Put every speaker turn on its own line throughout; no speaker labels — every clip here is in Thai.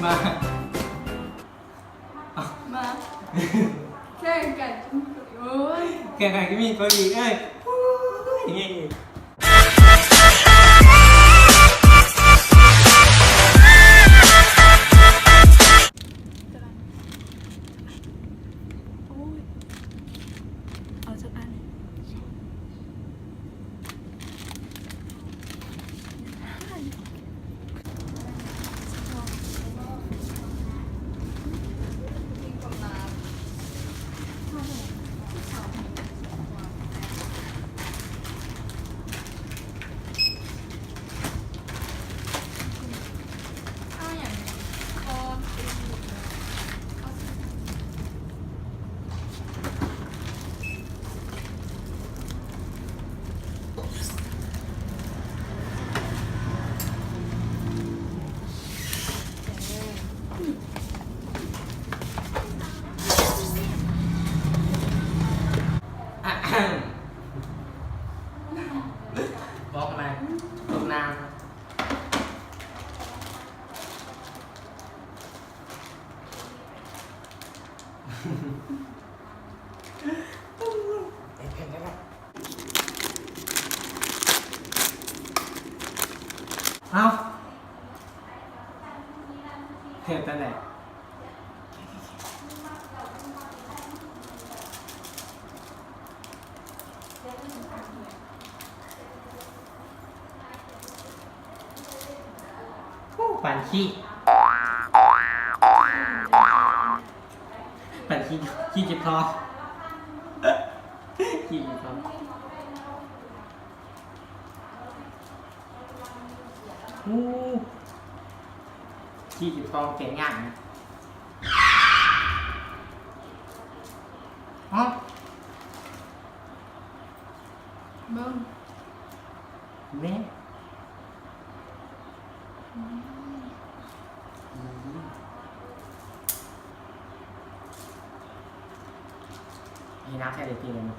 มา
แข่งกันโอ้ย
แข่งก็มีคนอีกอย่างงี้
เอาสักอัน
บอกมาตกน้ำเอาเห็นตอนไหนปั่นขี้ขี้จิบคอขี้จิบคอขี้จิบคอเก่งง่ายนะอ๋อ
เบิ้ง
แม่มีน้ำแค่เด็กทีเลยมั้ย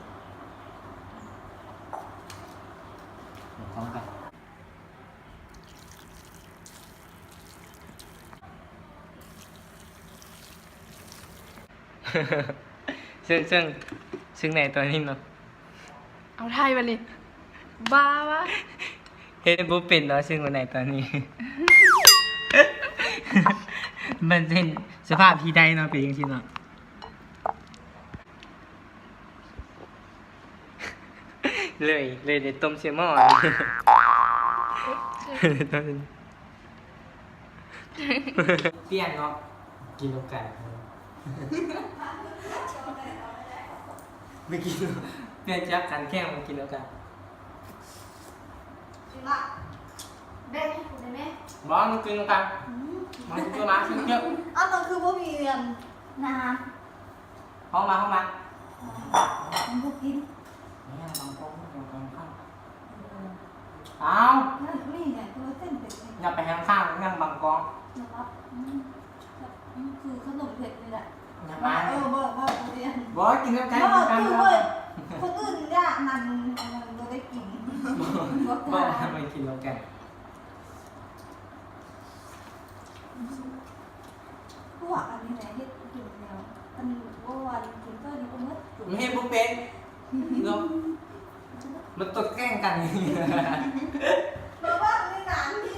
พร้อมกันซึ่งในตัวนี้เนาะ
เอาไทยมานี่บ้าวะ
เฮ็ดบ่เป็นเนาะซึ่งในตัวนี้ มันเป็นสภาพที่ใดเนาะเป็นจังซี่เนาะเลยเดี๋ยวต้มเสียหม้อเปลี่ยนเนาะกินนกไก่ไม่กินเปลี่ยนจากการแข่งมากินนกไก่
แบ่งให้คุณได้ไหม
บอสมันกินนกไก่มันกินมาซึ่งเยอะ
อ้าวตอนคือว่ามีเรียนนา
ห้องมา
มันพวกกิน
เนี่ยบางคนข้างเอา
นี่เนี่ยตัวเส้นเป็ด
อย่าไปข้างๆนั่งบางกอง
นะครับคือขนมเผ็ดนี่แหละ
อย่าไป
บ่เรียน
บอสกินนกไก่
คือเว้ยคนอื่นเนี่ยมันเราได้กิน
บอสทำไมกินนกไก่
พวกอันนี้แหละที่กินแล้วอันนี้ว่าวันกินก็นี่ก็มืด
ไม่ให้บุเป็นเนาะมันตดแกล้งกัน
เพราะว่าในหนังที่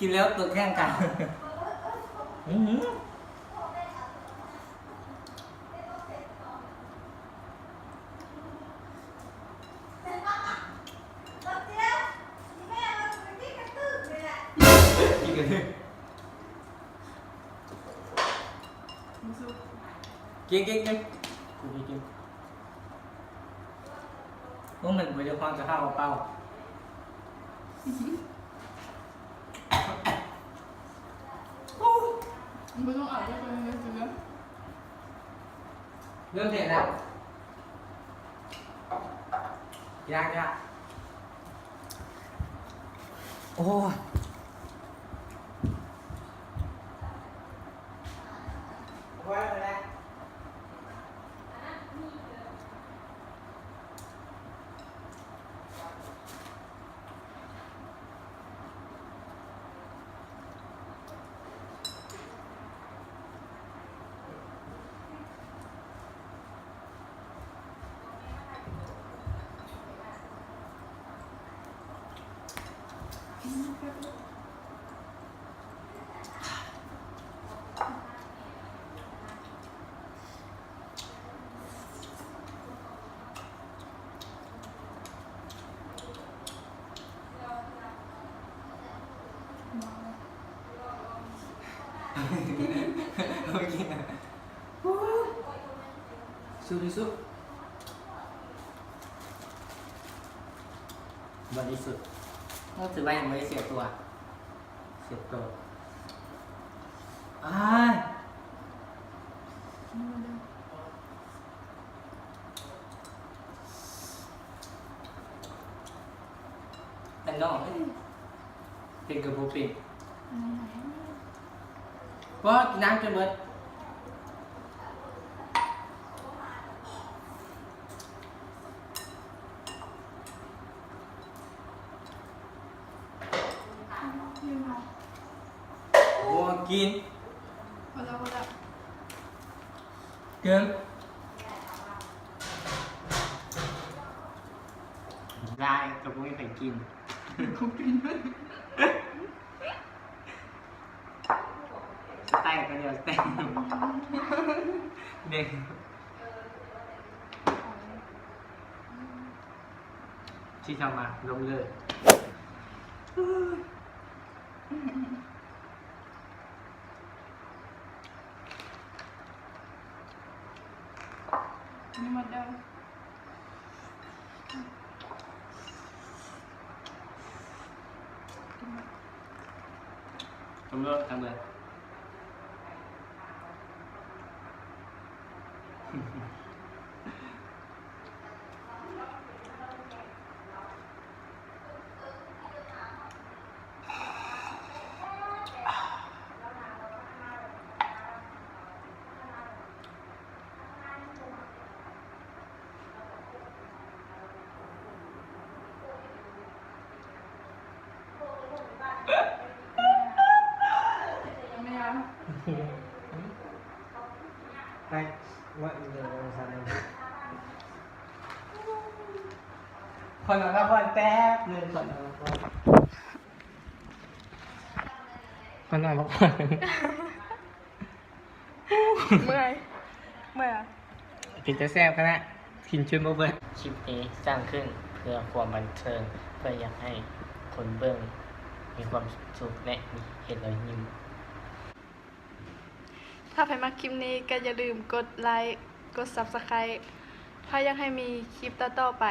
กินแล้วตดแกล้งกันกินพวกมันไปเดี๋ยวความจะข้าวเปล่า
ไม่ต้องอ่านแล้วกันเลยนะ
เริ่มเสร็จแล้วยากโอ้ไว้เลย โอเคสู้ที่สุดบริสุทธิ์ก็ถือว่ายังไม่ได้เสียตัวเสียตัวอ้ายแต่น้องเป็นกระโปรงปิดเพราะกินน้ำจนหมดโอ้กิน
พอแล้วพอแล้ว
เกินได้กับพวกนี้ใครกิน
เขากินด้วย
สไตล์กันเดียวสไตล์เด็กที่ทำมาลงเลย
นี่หมดแล้ว
ทำเลยทำเลย
ไม่เอา
ไปว่าเดี๋ยวเราทำอะไรคนละคนแป๊บหนึ่งคนละคนคนละคน
เมื่อยเมื่อย
กินจะแซ่บกันนะกินชุดโมเบิร์คลิปนี้สร้างขึ้นเพื่อความบันเทิงเพื่ออยากให้คนเบิ่งมีความสุขและมีเห็นรอยยิ้ม
ถ้าใครมาคลิปนี้ก็อย่าลืมกดไลค์กด Subscribe ถ้าอยากให้มีคลิปต่อๆไป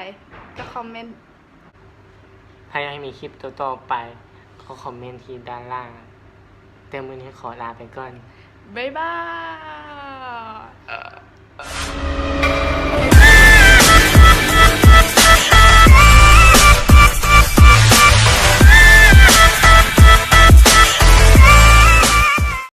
ก็คอมเมนต์
ถ้าอยากให้มีคลิปต่อๆไปก็คอมเมนต์ที่ด้านล่างแต่มื้อนี้ขอลาไปก่อน
บ๊ายบาย